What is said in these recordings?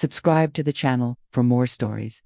Subscribe to the channel for more stories.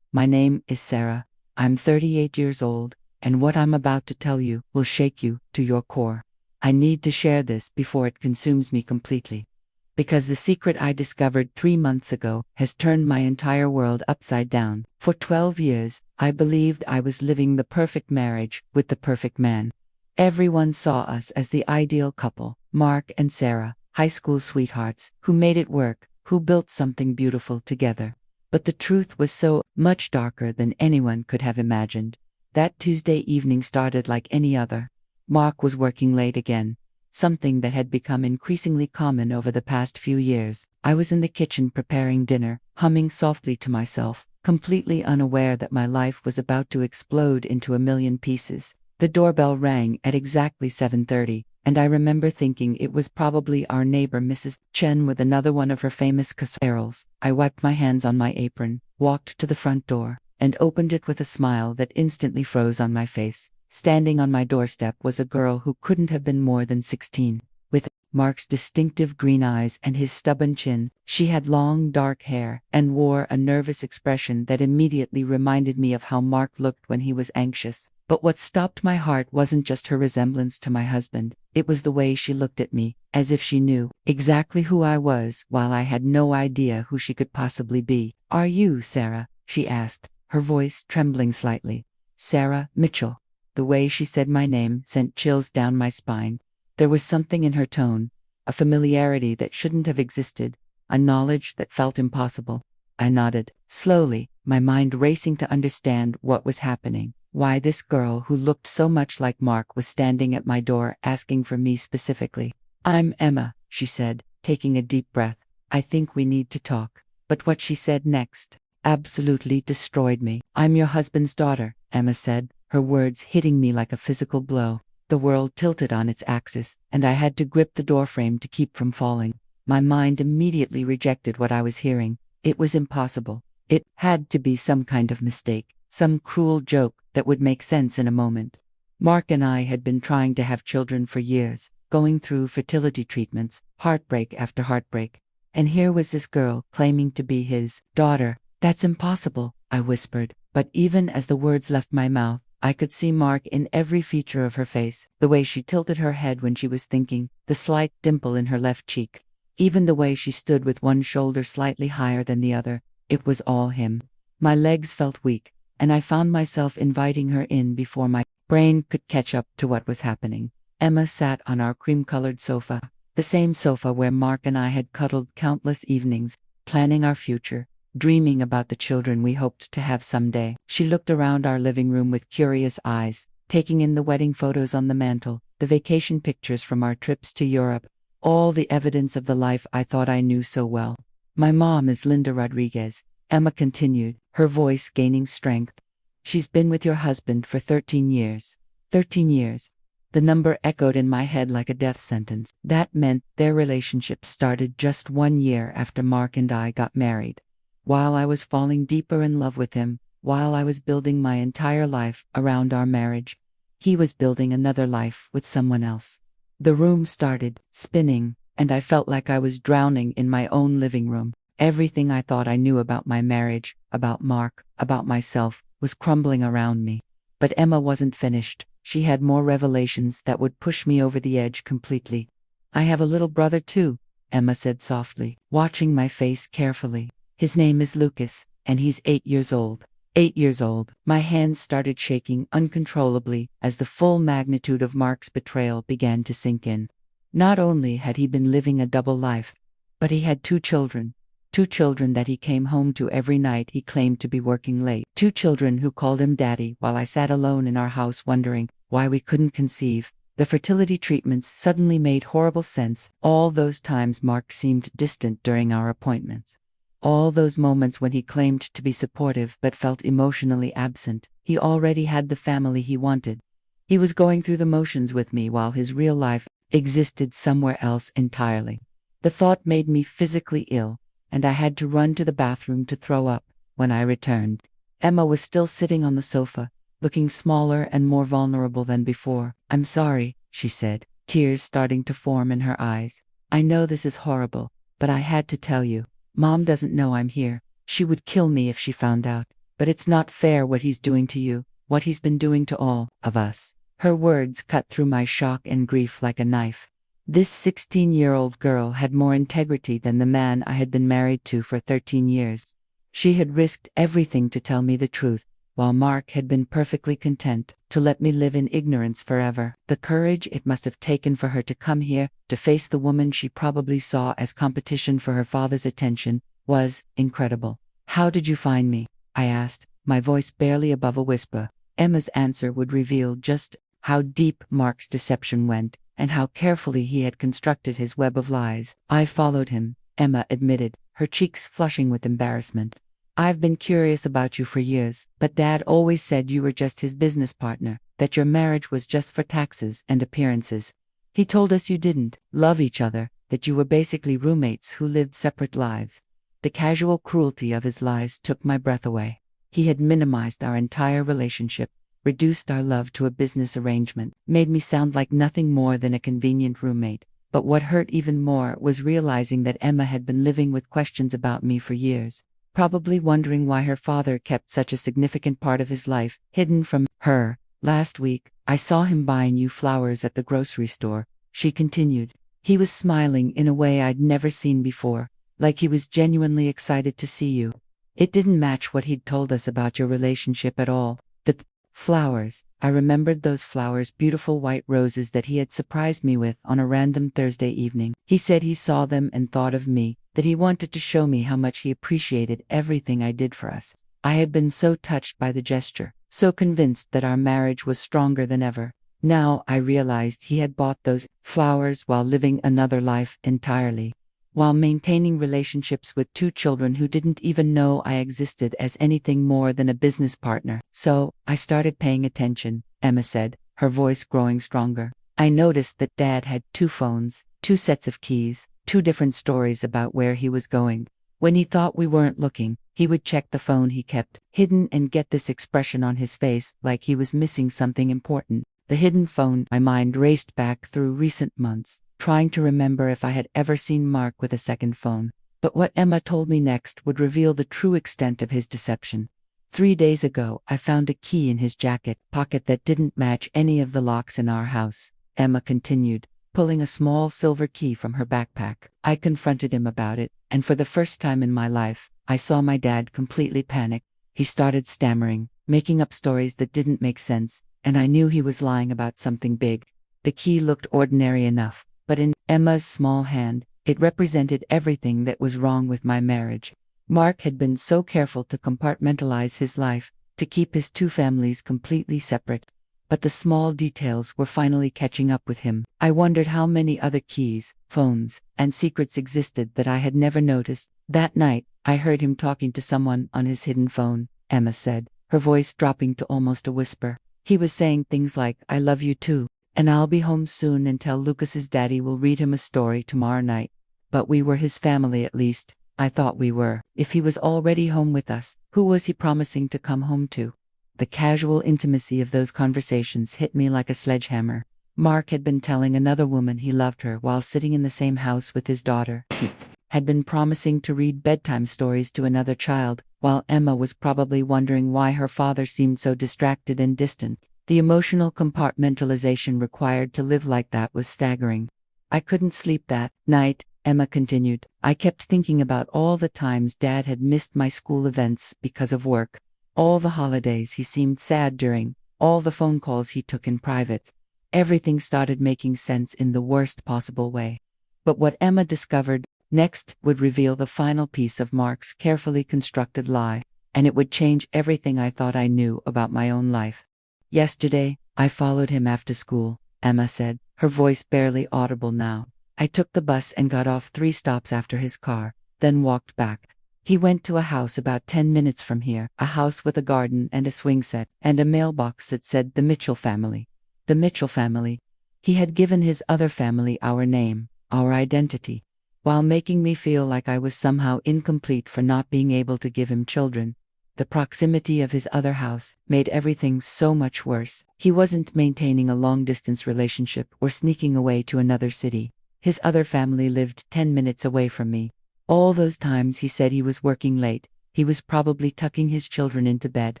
My name is Sarah. I'm 38 years old, and what I'm about to tell you will shake you to your core. I need to share this before it consumes me completely. Because the secret I discovered 3 months ago has turned my entire world upside down. For 12 years, I believed I was living the perfect marriage with the perfect man. Everyone saw us as the ideal couple, Mark and Sarah, high school sweethearts, who made it work, who built something beautiful together. But the truth was so much darker than anyone could have imagined. That Tuesday evening started like any other. Mark was working late again. Something that had become increasingly common over the past few years. I was in the kitchen preparing dinner, humming softly to myself, completely unaware that my life was about to explode into a million pieces. The doorbell rang at exactly 7:30, and I remember thinking it was probably our neighbor Mrs. Chen with another one of her famous carols. I wiped my hands on my apron, walked to the front door, and opened it with a smile that instantly froze on my face. Standing on my doorstep was a girl who couldn't have been more than 16. With Mark's distinctive green eyes and his stubborn chin, she had long dark hair and wore a nervous expression that immediately reminded me of how Mark looked when he was anxious. But what stopped my heart wasn't just her resemblance to my husband, it was the way she looked at me, as if she knew exactly who I was while I had no idea who she could possibly be. "Are you Sarah?" she asked, her voice trembling slightly. "Sarah Mitchell." The way she said my name sent chills down my spine. There was something in her tone, a familiarity that shouldn't have existed, a knowledge that felt impossible. I nodded, slowly, my mind racing to understand what was happening. Why this girl who looked so much like Mark was standing at my door asking for me specifically. "I'm Emma," she said, taking a deep breath. "I think we need to talk." But what she said next absolutely destroyed me. "I'm your husband's daughter," Emma said, her words hitting me like a physical blow. The world tilted on its axis, and I had to grip the doorframe to keep from falling. My mind immediately rejected what I was hearing. It was impossible. It had to be some kind of mistake, some cruel joke that would make sense in a moment. Mark and I had been trying to have children for years, going through fertility treatments, heartbreak after heartbreak. And here was this girl claiming to be his daughter. "That's impossible," I whispered, but even as the words left my mouth, I could see Mark in every feature of her face, the way she tilted her head when she was thinking, the slight dimple in her left cheek, even the way she stood with one shoulder slightly higher than the other. It was all him. My legs felt weak, and I found myself inviting her in before my brain could catch up to what was happening. Emma sat on our cream-colored sofa, the same sofa where Mark and I had cuddled countless evenings, planning our future, dreaming about the children we hoped to have someday. She looked around our living room with curious eyes, taking in the wedding photos on the mantel, the vacation pictures from our trips to Europe, all the evidence of the life I thought I knew so well. "My mom is Linda Rodriguez," Emma continued, her voice gaining strength. "She's been with your husband for 13 years. 13 years. The number echoed in my head like a death sentence. That meant their relationship started just 1 year after Mark and I got married. While I was falling deeper in love with him, while I was building my entire life around our marriage, he was building another life with someone else." The room started spinning, and I felt like I was drowning in my own living room. Everything I thought I knew about my marriage, about Mark, about myself, was crumbling around me. But Emma wasn't finished. She had more revelations that would push me over the edge completely. "I have a little brother too," Emma said softly, watching my face carefully. "His name is Lucas, and he's 8 years old." 8 years old. My hands started shaking uncontrollably as the full magnitude of Mark's betrayal began to sink in. Not only had he been living a double life, but he had 2 children. 2 children that he came home to every night he claimed to be working late. 2 children who called him daddy while I sat alone in our house wondering why we couldn't conceive. The fertility treatments suddenly made horrible sense. All those times Mark seemed distant during our appointments. All those moments when he claimed to be supportive but felt emotionally absent. He already had the family he wanted. He was going through the motions with me while his real life existed somewhere else entirely. The thought made me physically ill, and I had to run to the bathroom to throw up. When I returned, Emma was still sitting on the sofa, looking smaller and more vulnerable than before. "I'm sorry," she said, tears starting to form in her eyes. "I know this is horrible, but I had to tell you." Mom doesn't know I'm here. She would kill me if she found out. But it's not fair what he's doing to you, what he's been doing to all of us. Her words cut through my shock and grief like a knife. This 16-year-old girl had more integrity than the man I had been married to for 13 years. She had risked everything to tell me the truth, while Mark had been perfectly content to let me live in ignorance forever. The courage it must have taken for her to come here, to face the woman she probably saw as competition for her father's attention, was incredible. "How did you find me?" I asked, my voice barely above a whisper. Emma's answer would reveal just how deep Mark's deception went, and how carefully he had constructed his web of lies. "I followed him," Emma admitted, her cheeks flushing with embarrassment. "I've been curious about you for years, but Dad always said you were just his business partner, that your marriage was just for taxes and appearances. He told us you didn't love each other, that you were basically roommates who lived separate lives." The casual cruelty of his lies took my breath away. He had minimized our entire relationship, reduced our love to a business arrangement, made me sound like nothing more than a convenient roommate. But what hurt even more was realizing that Emma had been living with questions about me for years, probably wondering why her father kept such a significant part of his life hidden from her. "Last week, I saw him buying you flowers at the grocery store," she continued. "He was smiling in a way I'd never seen before, like he was genuinely excited to see you. It didn't match what he'd told us about your relationship at all. The flowers." I remembered those flowers, beautiful white roses that he had surprised me with on a random Thursday evening. He said he saw them and thought of me, that he wanted to show me how much he appreciated everything I did for us. I had been so touched by the gesture, so convinced that our marriage was stronger than ever. Now I realized he had bought those flowers while living another life entirely, while maintaining relationships with 2 children who didn't even know I existed as anything more than a business partner. "So, I started paying attention," Emma said, her voice growing stronger. "I noticed that Dad had 2 phones, 2 sets of keys, 2 different stories about where he was going. When he thought we weren't looking, he would check the phone he kept hidden and get this expression on his face, like he was missing something important." The hidden phone. My mind raced back through recent months, trying to remember if I had ever seen Mark with a second phone. But what Emma told me next would reveal the true extent of his deception. 3 days ago, I found a key in his jacket pocket that didn't match any of the locks in our house, Emma continued, pulling a small silver key from her backpack. I confronted him about it, and for the first time in my life, I saw my dad completely panic. He started stammering, making up stories that didn't make sense, and I knew he was lying about something big. The key looked ordinary enough, but in Emma's small hand, it represented everything that was wrong with my marriage. Mark had been so careful to compartmentalize his life, to keep his 2 families completely separate. But the small details were finally catching up with him. I wondered how many other keys, phones, and secrets existed that I had never noticed. That night, I heard him talking to someone on his hidden phone, Emma said, her voice dropping to almost a whisper. He was saying things like, "I love you too, and I'll be home soon and tell Lucas's daddy will read him a story tomorrow night." But we were his family, at least I thought we were. If he was already home with us, who was he promising to come home to? The casual intimacy of those conversations hit me like a sledgehammer. Mark had been telling another woman he loved her while sitting in the same house with his daughter. He had been promising to read bedtime stories to another child, while Emma was probably wondering why her father seemed so distracted and distant. The emotional compartmentalization required to live like that was staggering. "I couldn't sleep that night," Emma continued. "I kept thinking about all the times Dad had missed my school events because of work, all the holidays he seemed sad during, all the phone calls he took in private. Everything started making sense in the worst possible way." But what Emma discovered next would reveal the final piece of Mark's carefully constructed lie, and it would change everything I thought I knew about my own life. "Yesterday, I followed him after school," Emma said, her voice barely audible now. "I took the bus and got off 3 stops after his car, then walked back. He went to a house about 10 minutes from here, a house with a garden and a swing set, and a mailbox that said the Mitchell family." The Mitchell family. He had given his other family our name, our identity, while making me feel like I was somehow incomplete for not being able to give him children. The proximity of his other house made everything so much worse. He wasn't maintaining a long-distance relationship or sneaking away to another city. His other family lived 10 minutes away from me. All those times he said he was working late, he was probably tucking his children into bed.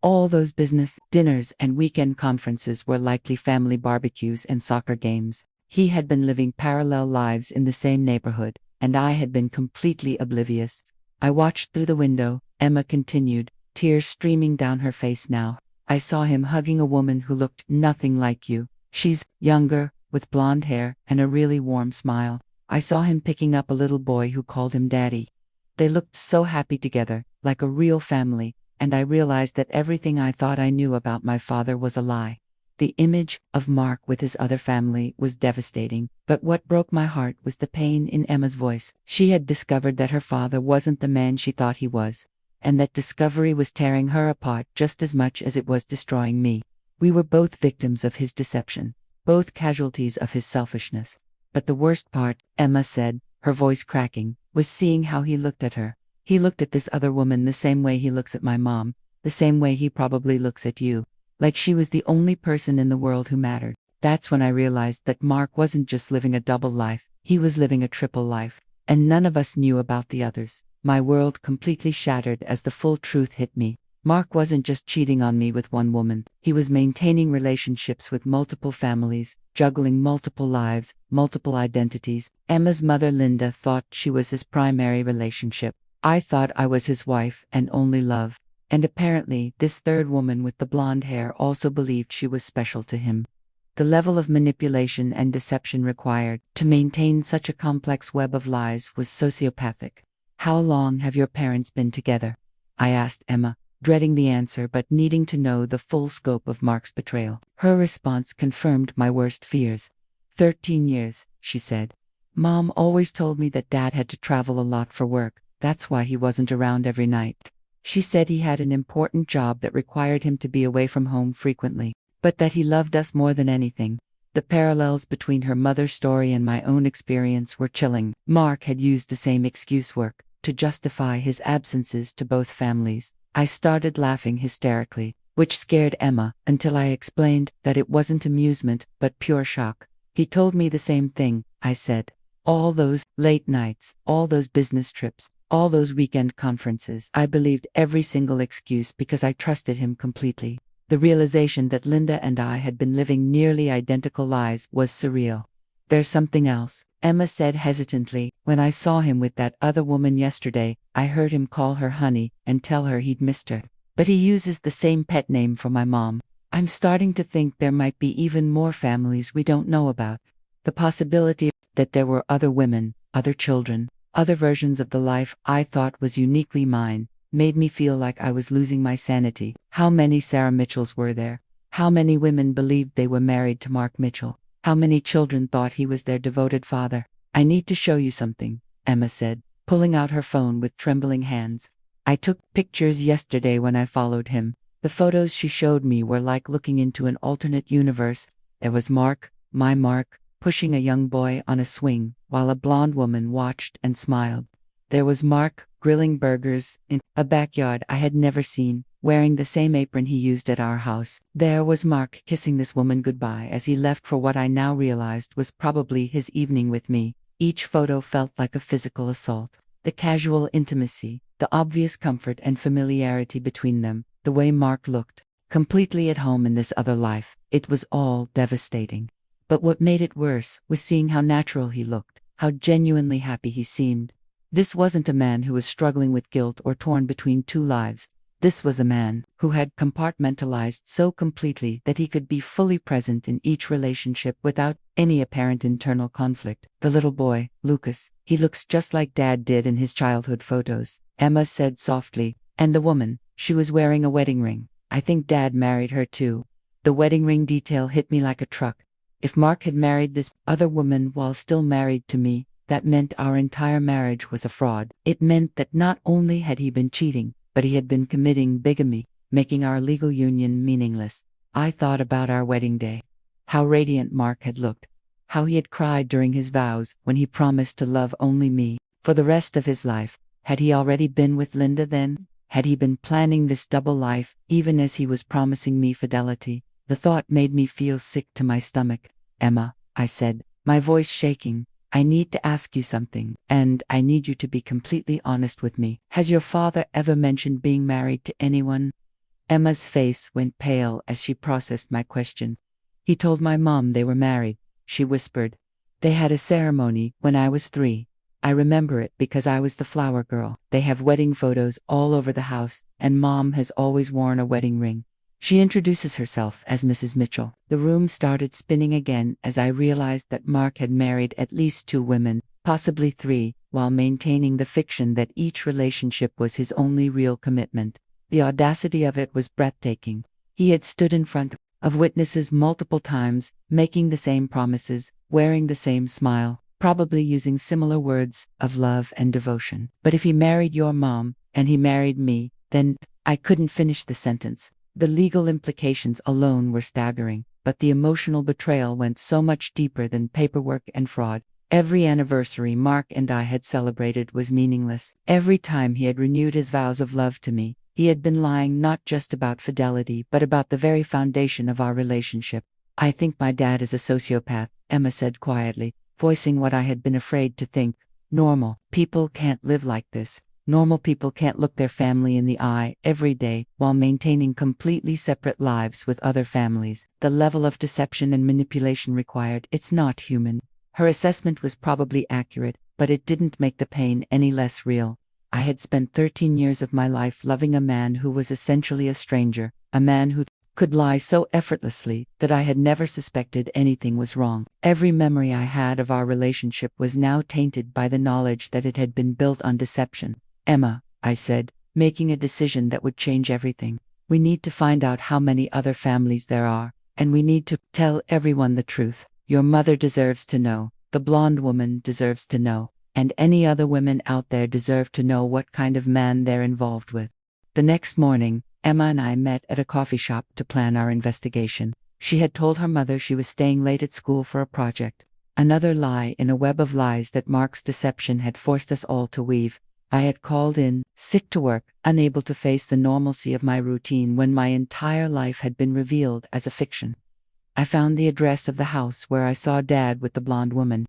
All those business dinners and weekend conferences were likely family barbecues and soccer games. He had been living parallel lives in the same neighborhood, and I had been completely oblivious. I watched through the window, Emma continued, tears streaming down her face now. I saw him hugging a woman who looked nothing like you. She's younger, with blonde hair and a really warm smile. I saw him picking up a little boy who called him Daddy. They looked so happy together, like a real family, and I realized that everything I thought I knew about my father was a lie. The image of Mark with his other family was devastating, but what broke my heart was the pain in Emma's voice. She had discovered that her father wasn't the man she thought he was, and that discovery was tearing her apart just as much as it was destroying me. We were both victims of his deception, both casualties of his selfishness. But the worst part, Emma said, her voice cracking, was seeing how he looked at her. He looked at this other woman the same way he looks at my mom, the same way he probably looks at you. Like she was the only person in the world who mattered. That's when I realized that Mark wasn't just living a double life, he was living a triple life. And none of us knew about the others. My world completely shattered as the full truth hit me. Mark wasn't just cheating on me with one woman, he was maintaining relationships with multiple families, juggling multiple lives, multiple identities. Emma's mother Linda thought she was his primary relationship. I thought I was his wife and only love. And apparently, this third woman with the blonde hair also believed she was special to him. The level of manipulation and deception required to maintain such a complex web of lies was sociopathic. How long have your parents been together? I asked Emma, dreading the answer but needing to know the full scope of Mark's betrayal. Her response confirmed my worst fears. 13 years, she said. Mom always told me that Dad had to travel a lot for work, that's why he wasn't around every night. She said he had an important job that required him to be away from home frequently, but that he loved us more than anything. The parallels between her mother's story and my own experience were chilling. Mark had used the same excuse work to justify his absences to both families. I started laughing hysterically, which scared Emma until I explained that it wasn't amusement but pure shock. He told me the same thing, I said. All those late nights, all those business trips, all those weekend conferences. I believed every single excuse because I trusted him completely. The realization that Linda and I had been living nearly identical lives was surreal. There's something else, Emma said hesitantly. When I saw him with that other woman yesterday, I heard him call her honey and tell her he'd missed her. But he uses the same pet name for my mom. I'm starting to think there might be even more families we don't know about. The possibility that there were other women, other children, other versions of the life I thought was uniquely mine, made me feel like I was losing my sanity. How many Sarah Mitchells were there? How many women believed they were married to Mark Mitchell? How many children thought he was their devoted father? I need to show you something, Emma said, pulling out her phone with trembling hands. I took pictures yesterday when I followed him. The photos she showed me were like looking into an alternate universe. There was Mark, my Mark, pushing a young boy on a swing, while a blonde woman watched and smiled. There was Mark, grilling burgers, in a backyard I had never seen, wearing the same apron he used at our house. There was Mark kissing this woman goodbye as he left for what I now realized was probably his evening with me. Each photo felt like a physical assault. The casual intimacy, the obvious comfort and familiarity between them, the way Mark looked, completely at home in this other life, it was all devastating. But what made it worse was seeing how natural he looked, how genuinely happy he seemed. This wasn't a man who was struggling with guilt or torn between two lives. This was a man who had compartmentalized so completely that he could be fully present in each relationship without any apparent internal conflict. The little boy, Lucas, he looks just like Dad did in his childhood photos, Emma said softly. And the woman, she was wearing a wedding ring. I think Dad married her too. The wedding ring detail hit me like a truck. If Mark had married this other woman while still married to me, that meant our entire marriage was a fraud. It meant that not only had he been cheating, but he had been committing bigamy, making our legal union meaningless. I thought about our wedding day. How radiant Mark had looked. How he had cried during his vows when he promised to love only me for the rest of his life. Had he already been with Linda then? Had he been planning this double life, even as he was promising me fidelity? The thought made me feel sick to my stomach. Emma, I said, my voice shaking, I need to ask you something, and I need you to be completely honest with me. Has your father ever mentioned being married to anyone? Emma's face went pale as she processed my question. He told my mom they were married, she whispered. They had a ceremony when I was 3. I remember it because I was the flower girl. They have wedding photos all over the house, and Mom has always worn a wedding ring. She introduces herself as Mrs. Mitchell. The room started spinning again as I realized that Mark had married at least 2 women, possibly 3, while maintaining the fiction that each relationship was his only real commitment. The audacity of it was breathtaking. He had stood in front of witnesses multiple times, making the same promises, wearing the same smile, probably using similar words of love and devotion. But if he married your mom, and he married me, then I couldn't finish the sentence. The legal implications alone were staggering, but the emotional betrayal went so much deeper than paperwork and fraud. Every anniversary Mark and I had celebrated was meaningless. Every time he had renewed his vows of love to me, he had been lying not just about fidelity but about the very foundation of our relationship. I think my dad is a sociopath, Emma said quietly, voicing what I had been afraid to think. Normal people can't live like this. Normal people can't look their family in the eye every day while maintaining completely separate lives with other families. The level of deception and manipulation required, it's not human. Her assessment was probably accurate, but it didn't make the pain any less real. I had spent 13 years of my life loving a man who was essentially a stranger, a man who could lie so effortlessly that I had never suspected anything was wrong. Every memory I had of our relationship was now tainted by the knowledge that it had been built on deception. Emma, I said, making a decision that would change everything. We need to find out how many other families there are, and we need to tell everyone the truth. Your mother deserves to know, the blonde woman deserves to know, and any other women out there deserve to know what kind of man they're involved with. The next morning, Emma and I met at a coffee shop to plan our investigation. She had told her mother she was staying late at school for a project. Another lie in a web of lies that Mark's deception had forced us all to weave. I had called in, sick to work, unable to face the normalcy of my routine when my entire life had been revealed as a fiction. I found the address of the house where I saw Dad with the blonde woman,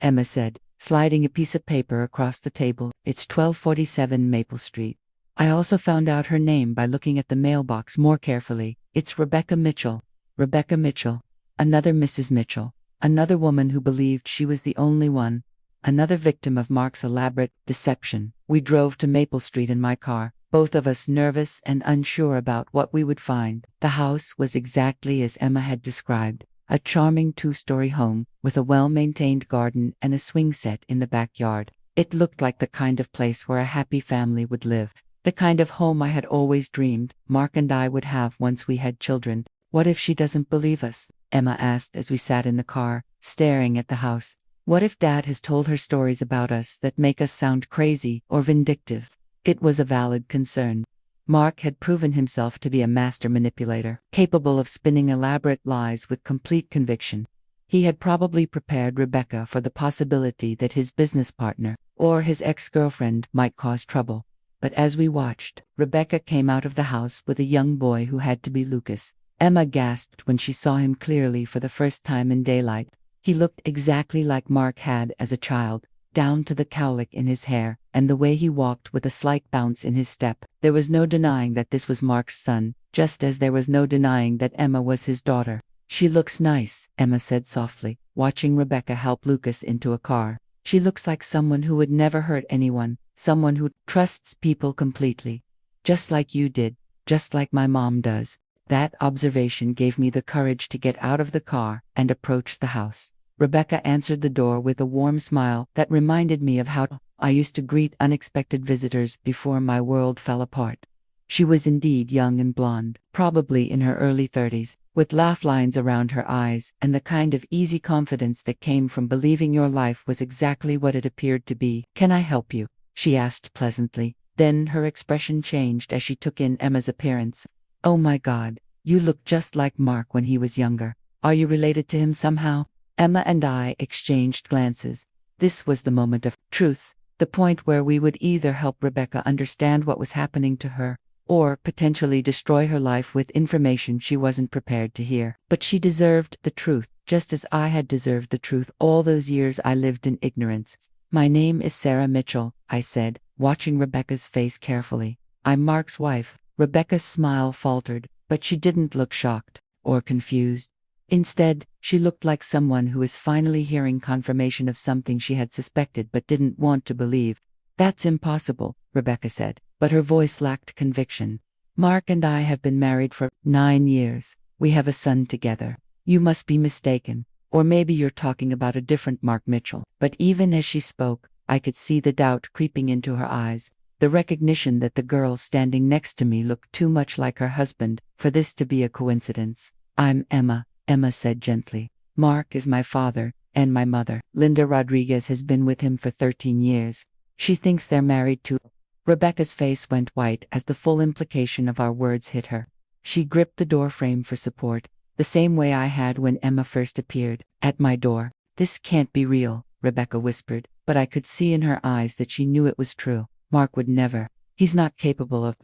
Emma said, sliding a piece of paper across the table. It's 1247 Maple Street. I also found out her name by looking at the mailbox more carefully. It's Rebecca Mitchell. Rebecca Mitchell. Another Mrs. Mitchell. Another woman who believed she was the only one. Another victim of Mark's elaborate deception. We drove to Maple Street in my car, both of us nervous and unsure about what we would find. The house was exactly as Emma had described. A charming 2-story home, with a well-maintained garden and a swing set in the backyard. It looked like the kind of place where a happy family would live. The kind of home I had always dreamed Mark and I would have once we had children. What if she doesn't believe us? Emma asked as we sat in the car, staring at the house. What if Dad has told her stories about us that make us sound crazy or vindictive? It was a valid concern. Mark had proven himself to be a master manipulator, capable of spinning elaborate lies with complete conviction. He had probably prepared Rebecca for the possibility that his business partner, or his ex-girlfriend, might cause trouble. But as we watched, Rebecca came out of the house with a young boy who had to be Lucas. Emma gasped when she saw him clearly for the first time in daylight. He looked exactly like Mark had as a child, down to the cowlick in his hair, and the way he walked with a slight bounce in his step. There was no denying that this was Mark's son, just as there was no denying that Emma was his daughter. She looks nice, Emma said softly, watching Rebecca help Lucas into a car. She looks like someone who would never hurt anyone, someone who trusts people completely. Just like you did, just like my mom does. That observation gave me the courage to get out of the car and approach the house. Rebecca answered the door with a warm smile that reminded me of how I used to greet unexpected visitors before my world fell apart. She was indeed young and blonde, probably in her early 30s, with laugh lines around her eyes and the kind of easy confidence that came from believing your life was exactly what it appeared to be. "Can I help you?" she asked pleasantly. Then her expression changed as she took in Emma's appearance. "Oh my God, you look just like Mark when he was younger. Are you related to him somehow?" Emma and I exchanged glances. This was the moment of truth, the point where we would either help Rebecca understand what was happening to her, or potentially destroy her life with information she wasn't prepared to hear. But she deserved the truth, just as I had deserved the truth all those years I lived in ignorance. "My name is Sarah Mitchell," I said, watching Rebecca's face carefully. "I'm Mark's wife." Rebecca's smile faltered, but she didn't look shocked or confused. Instead, she looked like someone who is finally hearing confirmation of something she had suspected but didn't want to believe. "That's impossible," Rebecca said, but her voice lacked conviction. "Mark and I have been married for 9 years. We have a son together. You must be mistaken. Or maybe you're talking about a different Mark Mitchell." But even as she spoke, I could see the doubt creeping into her eyes, the recognition that the girl standing next to me looked too much like her husband for this to be a coincidence. "I'm Emma," Emma said gently. "Mark is my father and my mother. Linda Rodriguez has been with him for 13 years. She thinks they're married too." Rebecca's face went white as the full implication of our words hit her. She gripped the doorframe for support, the same way I had when Emma first appeared at my door. "This can't be real," Rebecca whispered, but I could see in her eyes that she knew it was true. "Mark would never. He's not capable of."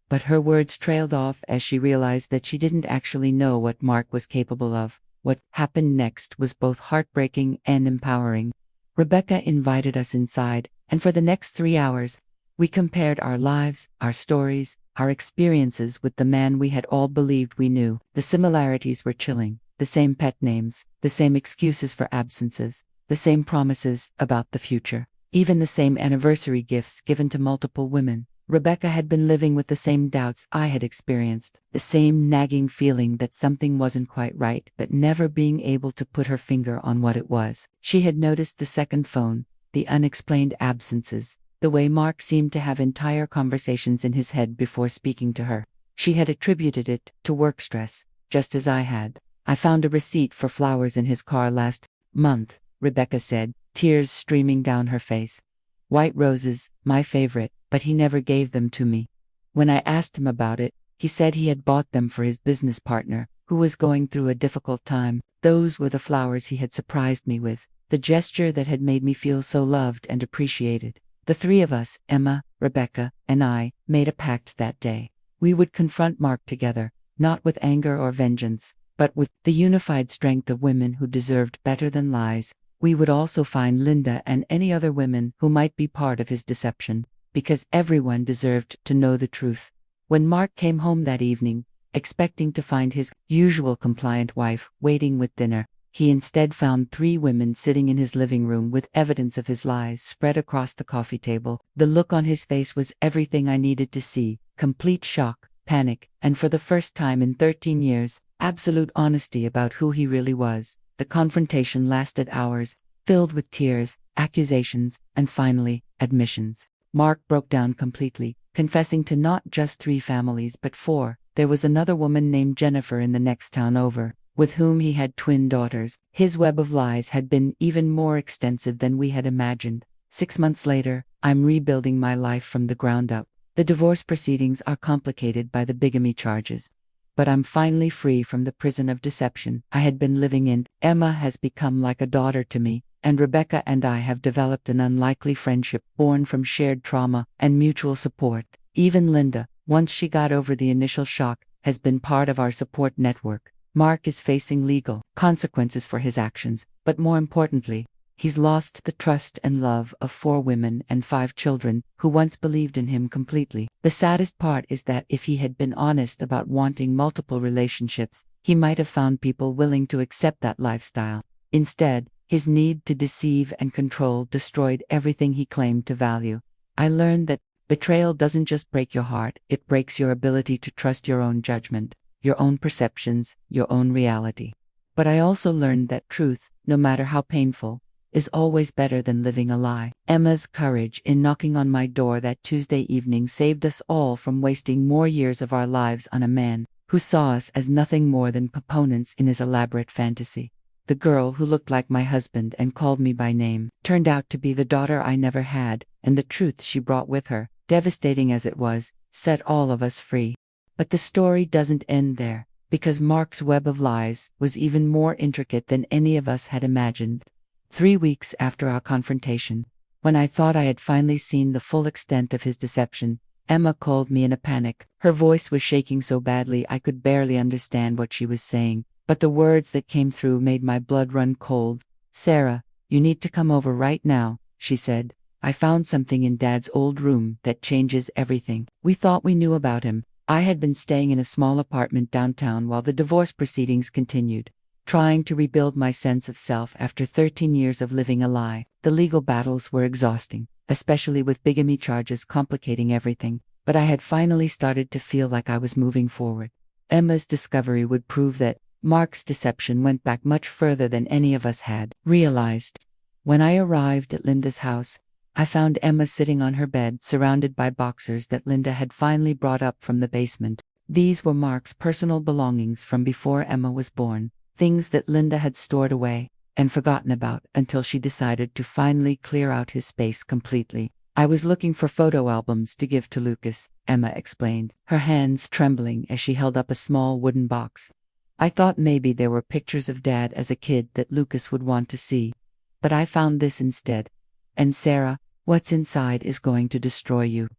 But her words trailed off as she realized that she didn't actually know what Mark was capable of. What happened next was both heartbreaking and empowering. Rebecca invited us inside, and for the next 3 hours, we compared our lives, our stories, our experiences with the man we had all believed we knew. The similarities were chilling. The same pet names, the same excuses for absences, the same promises about the future, even the same anniversary gifts given to multiple women. Rebecca had been living with the same doubts I had experienced, the same nagging feeling that something wasn't quite right, but never being able to put her finger on what it was. She had noticed the second phone, the unexplained absences, the way Mark seemed to have entire conversations in his head before speaking to her. She had attributed it to work stress, just as I had. "I found a receipt for flowers in his car last month," Rebecca said, tears streaming down her face. "White roses, my favorite, but he never gave them to me. When I asked him about it, he said he had bought them for his business partner, who was going through a difficult time. Those were the flowers he had surprised me with, the gesture that had made me feel so loved and appreciated." The three of us, Emma, Rebecca, and I, made a pact that day. We would confront Mark together, not with anger or vengeance, but with the unified strength of women who deserved better than lies. We would also find Linda and any other women who might be part of his deception, because everyone deserved to know the truth. When Mark came home that evening, expecting to find his usual compliant wife waiting with dinner, he instead found 3 women sitting in his living room with evidence of his lies spread across the coffee table. The look on his face was everything I needed to see: complete shock, panic, and for the first time in 13 years, absolute honesty about who he really was. The confrontation lasted hours, filled with tears, accusations, and finally, admissions. Mark broke down completely, confessing to not just 3 families but 4. There was another woman named Jennifer in the next town over, with whom he had twin daughters. His web of lies had been even more extensive than we had imagined. 6 months later, I'm rebuilding my life from the ground up. The divorce proceedings are complicated by the bigamy charges. But I'm finally free from the prison of deception I had been living in. Emma has become like a daughter to me, and Rebecca and I have developed an unlikely friendship born from shared trauma and mutual support. Even Linda, once she got over the initial shock, has been part of our support network. Mark is facing legal consequences for his actions, but more importantly, he's lost the trust and love of 4 women and 5 children who once believed in him completely. The saddest part is that if he had been honest about wanting multiple relationships, he might have found people willing to accept that lifestyle. Instead, his need to deceive and control destroyed everything he claimed to value. I learned that betrayal doesn't just break your heart, it breaks your ability to trust your own judgment, your own perceptions, your own reality. But I also learned that truth, no matter how painful, is always better than living a lie. Emma's courage in knocking on my door that Tuesday evening saved us all from wasting more years of our lives on a man who saw us as nothing more than components in his elaborate fantasy. The girl who looked like my husband and called me by name turned out to be the daughter I never had, and the truth she brought with her, devastating as it was, set all of us free. But the story doesn't end there, because Mark's web of lies was even more intricate than any of us had imagined. 3 weeks after our confrontation, when I thought I had finally seen the full extent of his deception, Emma called me in a panic. Her voice was shaking so badly I could barely understand what she was saying, but the words that came through made my blood run cold. "Sarah, you need to come over right now," she said. "I found something in Dad's old room that changes everything." We thought we knew about him. I had been staying in a small apartment downtown while the divorce proceedings continued, trying to rebuild my sense of self after 13 years of living a lie. The legal battles were exhausting, especially with bigamy charges complicating everything, but I had finally started to feel like I was moving forward. Emma's discovery would prove that Mark's deception went back much further than any of us had realized. When I arrived at Linda's house, I found Emma sitting on her bed surrounded by boxers that Linda had finally brought up from the basement. These were Mark's personal belongings from before Emma was born, things that Linda had stored away and forgotten about until she decided to finally clear out his space completely. "I was looking for photo albums to give to Lucas," Emma explained, her hands trembling as she held up a small wooden box. "I thought maybe there were pictures of Dad as a kid that Lucas would want to see. But I found this instead. And Sarah, what's inside is going to destroy you."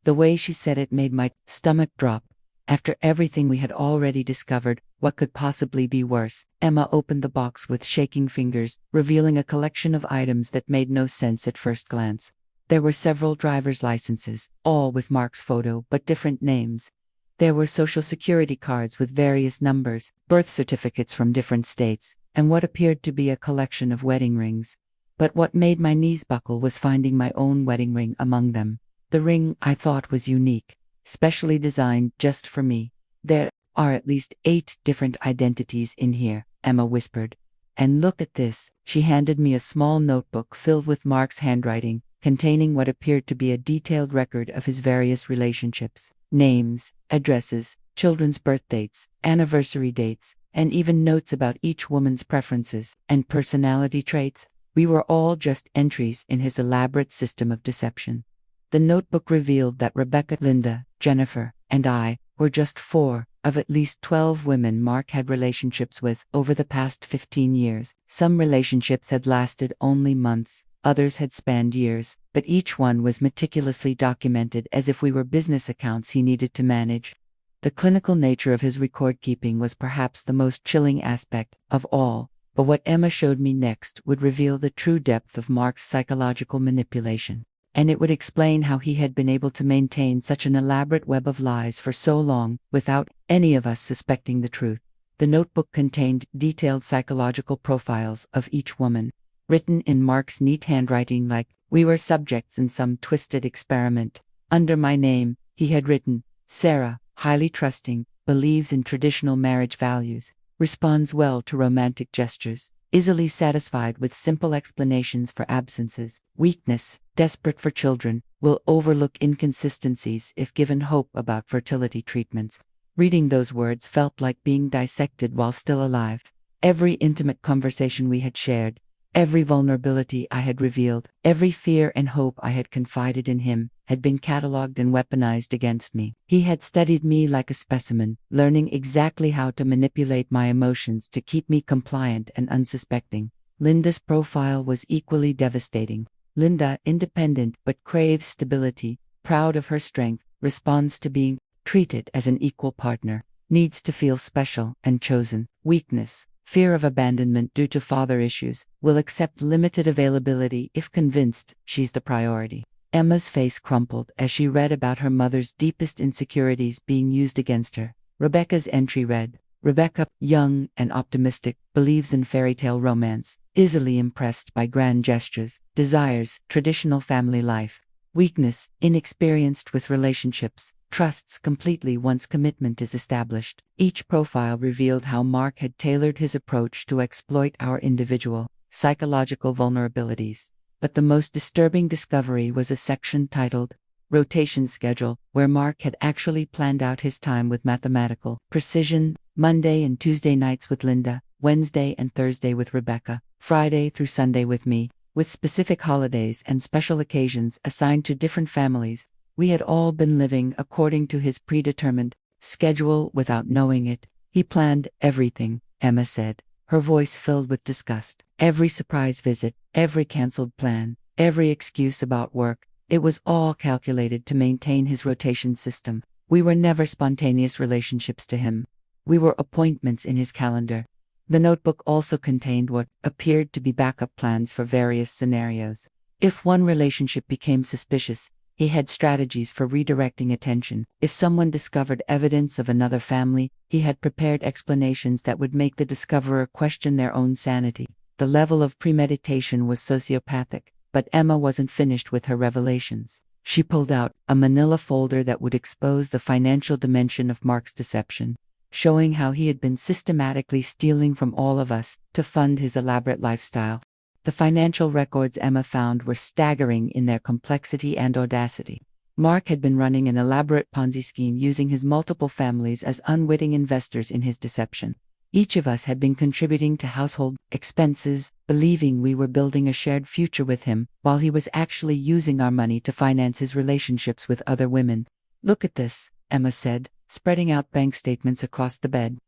The way she said it made my stomach drop. After everything we had already discovered, what could possibly be worse? Emma opened the box with shaking fingers, revealing a collection of items that made no sense at first glance. There were several driver's licenses, all with Mark's photo but different names. There were social security cards with various numbers, birth certificates from different states, and what appeared to be a collection of wedding rings. But what made my knees buckle was finding my own wedding ring among them. The ring I thought was unique, specially designed just for me. "There are at least 8 different identities in here," Emma whispered. "And look at this." She handed me a small notebook filled with Mark's handwriting, containing what appeared to be a detailed record of his various relationships. Names, addresses, children's birth dates, anniversary dates, and even notes about each woman's preferences and personality traits. We were all just entries in his elaborate system of deception. The notebook revealed that Rebecca, Linda, Jennifer, and I were just 4 of at least 12 women Mark had relationships with over the past 15 years. Some relationships had lasted only months, others had spanned years, but each one was meticulously documented as if we were business accounts he needed to manage. The clinical nature of his record-keeping was perhaps the most chilling aspect of all, but what Emma showed me next would reveal the true depth of Mark's psychological manipulation. And it would explain how he had been able to maintain such an elaborate web of lies for so long without any of us suspecting the truth. The notebook contained detailed psychological profiles of each woman, written in Mark's neat handwriting like we were subjects in some twisted experiment. Under my name, he had written, "Sarah, highly trusting, believes in traditional marriage values, responds well to romantic gestures, easily satisfied with simple explanations for absences, weakness, desperate for children, will overlook inconsistencies if given hope about fertility treatments." Reading those words felt like being dissected while still alive. Every intimate conversation we had shared, every vulnerability I had revealed, every fear and hope I had confided in him, had been catalogued and weaponized against me. He had studied me like a specimen, learning exactly how to manipulate my emotions to keep me compliant and unsuspecting. Linda's profile was equally devastating. Linda, independent but craves stability, proud of her strength, responds to being treated as an equal partner, needs to feel special and chosen. Weakness, fear of abandonment due to father issues, will accept limited availability if convinced she's the priority. Emma's face crumpled as she read about her mother's deepest insecurities being used against her. Rebecca's entry read, "Rebecca, young and optimistic, believes in fairy tale romance, easily impressed by grand gestures, desires traditional family life. Weakness, inexperienced with relationships, trusts completely once commitment is established." Each profile revealed how Mark had tailored his approach to exploit our individual psychological vulnerabilities. But the most disturbing discovery was a section titled Rotation Schedule, where Mark had actually planned out his time with mathematical precision: Monday and Tuesday nights with Linda, Wednesday and Thursday with Rebecca, Friday through Sunday with me, with specific holidays and special occasions assigned to different families. We had all been living according to his predetermined schedule without knowing it. "He planned everything," Emma said, her voice filled with disgust. "Every surprise visit, every cancelled plan, every excuse about work, it was all calculated to maintain his rotation system. We were never spontaneous relationships to him. We were appointments in his calendar. The notebook also contained what appeared to be backup plans for various scenarios. If one relationship became suspicious, he had strategies for redirecting attention. If someone discovered evidence of another family, he had prepared explanations that would make the discoverer question their own sanity. The level of premeditation was sociopathic, but Emma wasn't finished with her revelations. She pulled out a manila folder that would expose the financial dimension of Mark's deception, showing how he had been systematically stealing from all of us to fund his elaborate lifestyle. The financial records Emma found were staggering in their complexity and audacity. Mark had been running an elaborate Ponzi scheme using his multiple families as unwitting investors in his deception. Each of us had been contributing to household expenses, believing we were building a shared future with him, while he was actually using our money to finance his relationships with other women. "Look at this," Emma said, spreading out bank statements across the bed.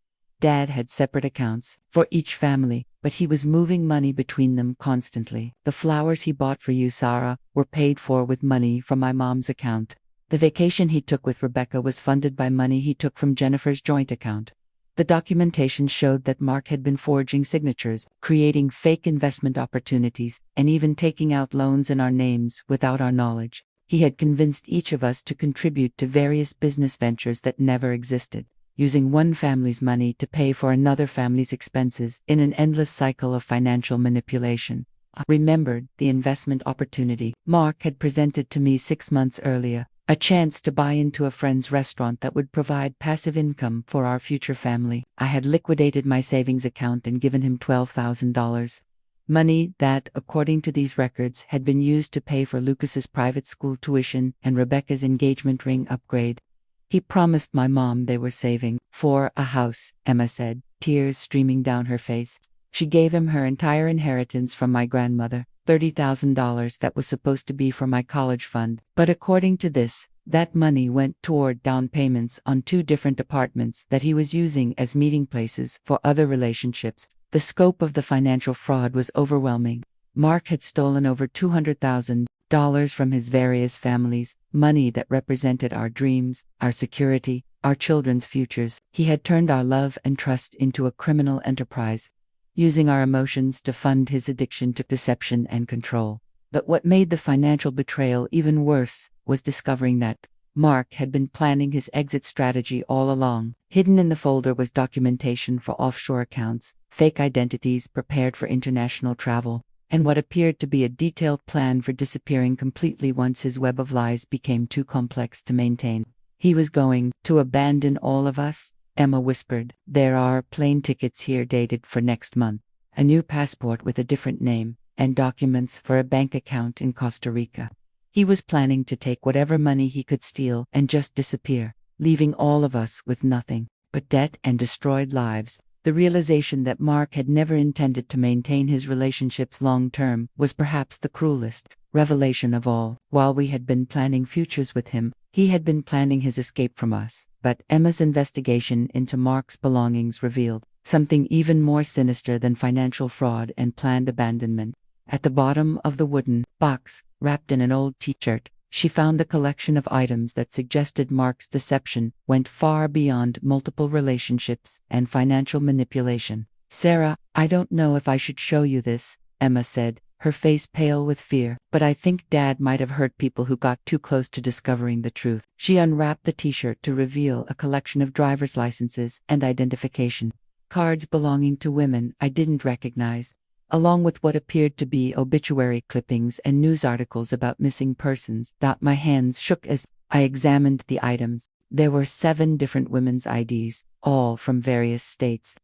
Dad had separate accounts for each family, but he was moving money between them constantly. The flowers he bought for you, Sarah, were paid for with money from my mom's account. The vacation he took with Rebecca was funded by money he took from Jennifer's joint account. The documentation showed that Mark had been forging signatures, creating fake investment opportunities, and even taking out loans in our names without our knowledge. He had convinced each of us to contribute to various business ventures that never existed, using one family's money to pay for another family's expenses in an endless cycle of financial manipulation. I remembered the investment opportunity Mark had presented to me 6 months earlier, a chance to buy into a friend's restaurant that would provide passive income for our future family. I had liquidated my savings account and given him $12,000. Money that, according to these records, had been used to pay for Lucas's private school tuition and Rebecca's engagement ring upgrade. He promised my mom they were saving for a house, Emma said, tears streaming down her face. She gave him her entire inheritance from my grandmother, $30,000 that was supposed to be for my college fund. But according to this, that money went toward down payments on 2 different apartments that he was using as meeting places for other relationships. The scope of the financial fraud was overwhelming. Mark had stolen over $200,000 from his various families, money that represented our dreams, our security, our children's futures. He had turned our love and trust into a criminal enterprise, using our emotions to fund his addiction to deception and control. But what made the financial betrayal even worse was discovering that Mark had been planning his exit strategy all along. Hidden in the folder was documentation for offshore accounts, fake identities prepared for international travel, and what appeared to be a detailed plan for disappearing completely once his web of lies became too complex to maintain. "He was going to abandon all of us," Emma whispered. "There are plane tickets here dated for next month, a new passport with a different name, and documents for a bank account in Costa Rica. He was planning to take whatever money he could steal and just disappear, leaving all of us with nothing but debt and destroyed lives." The realization that Mark had never intended to maintain his relationships long-term was perhaps the cruelest revelation of all. While we had been planning futures with him, he had been planning his escape from us. But Emma's investigation into Mark's belongings revealed something even more sinister than financial fraud and planned abandonment. At the bottom of the wooden box, wrapped in an old t-shirt, she found a collection of items that suggested Mark's deception went far beyond multiple relationships and financial manipulation. "Sarah, I don't know if I should show you this," Emma said, her face pale with fear, "but I think Dad might have hurt people who got too close to discovering the truth." She unwrapped the t-shirt to reveal a collection of driver's licenses and identification cards belonging to women I didn't recognize, along with what appeared to be obituary clippings and news articles about missing persons. My hands shook as I examined the items. There were 7 different women's IDs, all from various states,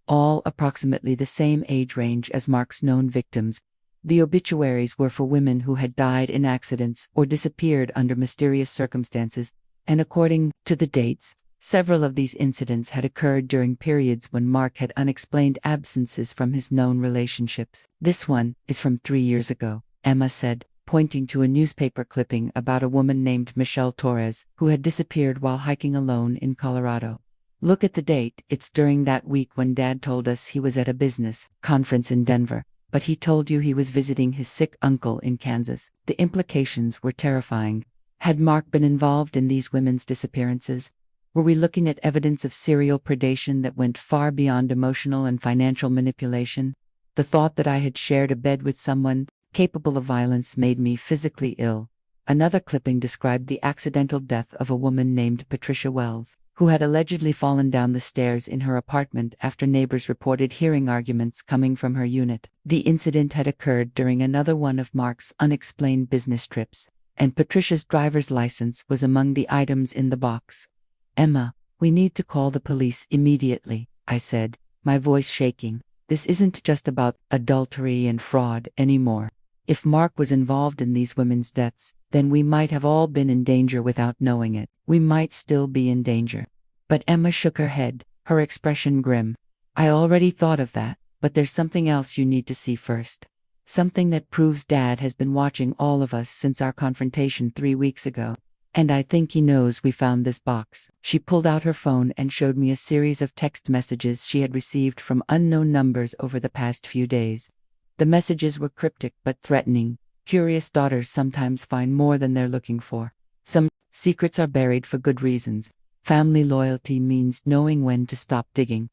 all approximately the same age range as Mark's known victims. The obituaries were for women who had died in accidents or disappeared under mysterious circumstances, and according to the dates, several of these incidents had occurred during periods when Mark had unexplained absences from his known relationships. "This one is from 3 years ago," Emma said, pointing to a newspaper clipping about a woman named Michelle Torres, who had disappeared while hiking alone in Colorado. "Look at the date. It's during that week when Dad told us he was at a business conference in Denver, but he told you he was visiting his sick uncle in Kansas." The implications were terrifying. Had Mark been involved in these women's disappearances? Were we looking at evidence of serial predation that went far beyond emotional and financial manipulation? The thought that I had shared a bed with someone capable of violence made me physically ill. Another clipping described the accidental death of a woman named Patricia Wells, who had allegedly fallen down the stairs in her apartment after neighbors reported hearing arguments coming from her unit. The incident had occurred during another one of Mark's unexplained business trips, and Patricia's driver's license was among the items in the box. "Emma, we need to call the police immediately," I said, my voice shaking. "This isn't just about adultery and fraud anymore. If Mark was involved in these women's deaths, then we might have all been in danger without knowing it. We might still be in danger." But Emma shook her head, her expression grim. "I already thought of that, but there's something else you need to see first. Something that proves Dad has been watching all of us since our confrontation 3 weeks ago. And I think he knows we found this box." She pulled out her phone and showed me a series of text messages she had received from unknown numbers over the past few days. The messages were cryptic but threatening. Curious daughters sometimes find more than they're looking for. Some secrets are buried for good reasons. Family loyalty means knowing when to stop digging.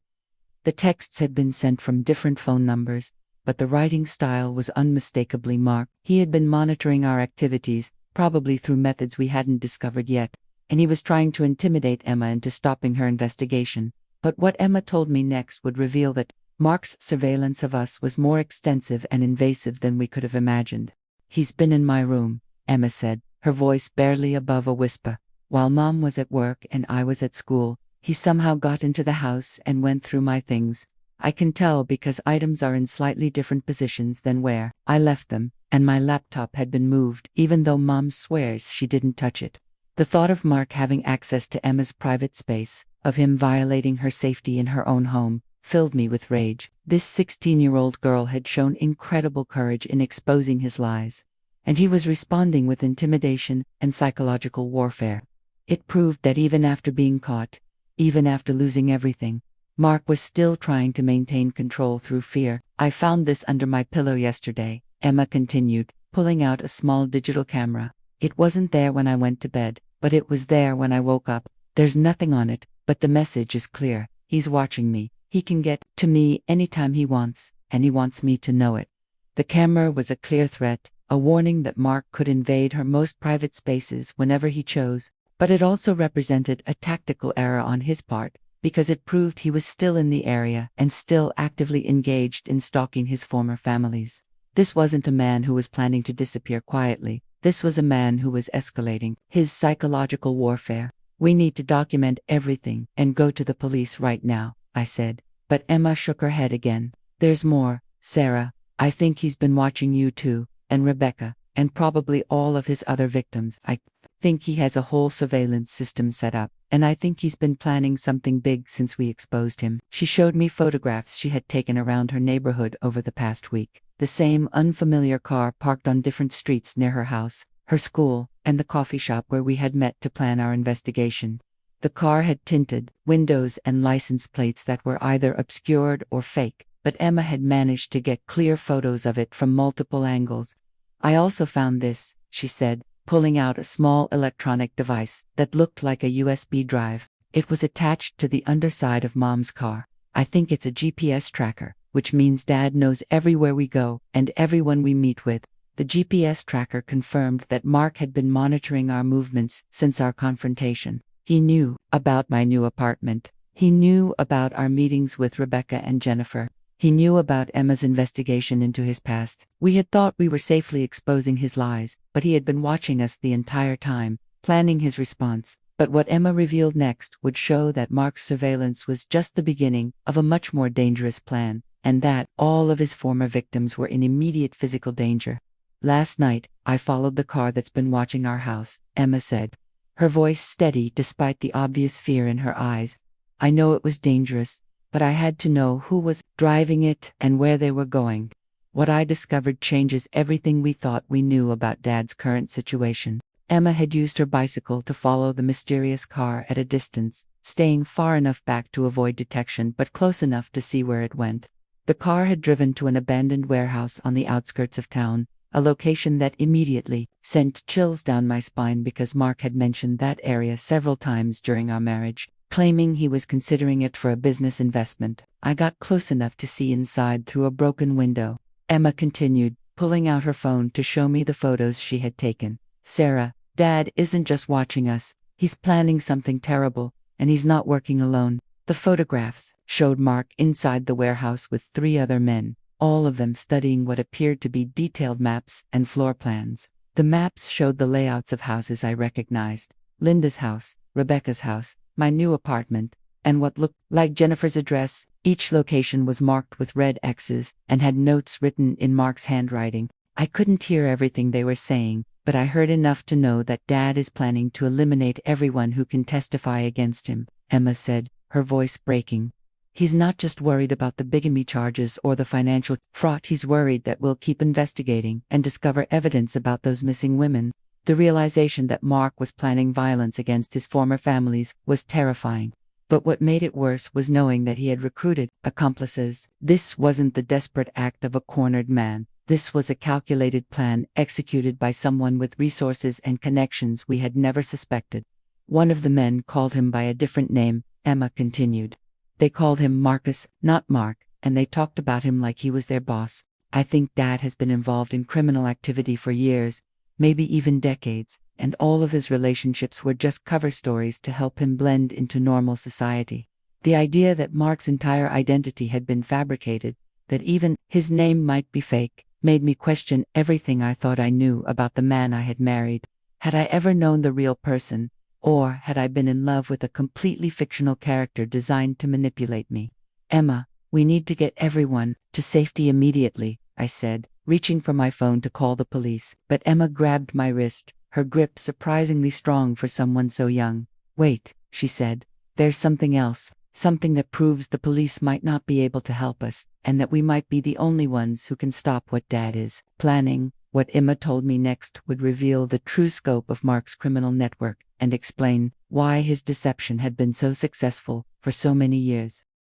The texts had been sent from different phone numbers, but the writing style was unmistakably Mark. He had been monitoring our activities, probably through methods we hadn't discovered yet, and he was trying to intimidate Emma into stopping her investigation. But what Emma told me next would reveal that Mark's surveillance of us was more extensive and invasive than we could have imagined. "He's been in my room," Emma said, her voice barely above a whisper. "While Mom was at work and I was at school, he somehow got into the house and went through my things. I can tell because items are in slightly different positions than where I left them, and my laptop had been moved, even though Mom swears she didn't touch it." The thought of Mark having access to Emma's private space, of him violating her safety in her own home, filled me with rage. This 16-year-old girl had shown incredible courage in exposing his lies, and he was responding with intimidation and psychological warfare. It proved that even after being caught, even after losing everything, Mark was still trying to maintain control through fear. "I found this under my pillow yesterday," Emma continued, pulling out a small digital camera. "It wasn't there when I went to bed, but it was there when I woke up. There's nothing on it, but the message is clear. He's watching me. He can get to me anytime he wants, and he wants me to know it." The camera was a clear threat, a warning that Mark could invade her most private spaces whenever he chose, but it also represented a tactical error on his part, because it proved he was still in the area and still actively engaged in stalking his former families. This wasn't a man who was planning to disappear quietly. This was a man who was escalating his psychological warfare. "We need to document everything and go to the police right now," I said. But Emma shook her head again. "There's more, Sarah. I think he's been watching you too, and Rebecca, and probably all of his other victims. I think he has a whole surveillance system set up, and I think he's been planning something big since we exposed him." She showed me photographs she had taken around her neighborhood over the past week. The same unfamiliar car parked on different streets near her house, her school, and the coffee shop where we had met to plan our investigation. The car had tinted windows and license plates that were either obscured or fake, but Emma had managed to get clear photos of it from multiple angles. "I also found this," she said, pulling out a small electronic device that looked like a USB drive. It was attached to the underside of Mom's car. "I think it's a GPS tracker, which means Dad knows everywhere we go and everyone we meet with." The GPS tracker confirmed that Mark had been monitoring our movements since our confrontation. He knew about my new apartment. He knew about our meetings with Rebecca and Jennifer. He knew about Emma's investigation into his past. We had thought we were safely exposing his lies, but he had been watching us the entire time, planning his response. But what Emma revealed next would show that Mark's surveillance was just the beginning of a much more dangerous plan, and that all of his former victims were in immediate physical danger. "Last night, I followed the car that's been watching our house," Emma said, her voice steady despite the obvious fear in her eyes. "I know it was dangerous, but I had to know who was driving it and where they were going. What I discovered changes everything we thought we knew about Dad's current situation." Emma had used her bicycle to follow the mysterious car at a distance, staying far enough back to avoid detection but close enough to see where it went. The car had driven to an abandoned warehouse on the outskirts of town, a location that immediately sent chills down my spine because Mark had mentioned that area several times during our marriage, claiming he was considering it for a business investment. I got close enough to see inside through a broken window. Emma continued, pulling out her phone to show me the photos she had taken. Sarah, Dad isn't just watching us, he's planning something terrible, and he's not working alone. The photographs showed Mark inside the warehouse with 3 other men, all of them studying what appeared to be detailed maps and floor plans. The maps showed the layouts of houses I recognized: Linda's house, Rebecca's house, my new apartment, and what looked like Jennifer's address. Each location was marked with red X's and had notes written in Mark's handwriting. I couldn't hear everything they were saying, but I heard enough to know that Dad is planning to eliminate everyone who can testify against him, Emma said, her voice breaking. He's not just worried about the bigamy charges or the financial fraud, he's worried that we'll keep investigating and discover evidence about those missing women. The realization that Mark was planning violence against his former families was terrifying. But what made it worse was knowing that he had recruited accomplices. This wasn't the desperate act of a cornered man. This was a calculated plan executed by someone with resources and connections we had never suspected. One of the men called him by a different name, Emma continued. They called him Marcus, not Mark, and they talked about him like he was their boss. I think Dad has been involved in criminal activity for years, maybe even decades, and all of his relationships were just cover stories to help him blend into normal society. The idea that Mark's entire identity had been fabricated, that even his name might be fake, made me question everything I thought I knew about the man I had married. Had I ever known the real person, or had I been in love with a completely fictional character designed to manipulate me? Emma, we need to get everyone to safety immediately, I said, reaching for my phone to call the police. But Emma grabbed my wrist, her grip surprisingly strong for someone so young. Wait, she said. There's something else, something that proves the police might not be able to help us, and that we might be the only ones who can stop what Dad is planning. What Emma told me next would reveal the true scope of Mark's criminal network and explain why his deception had been so successful for so many years.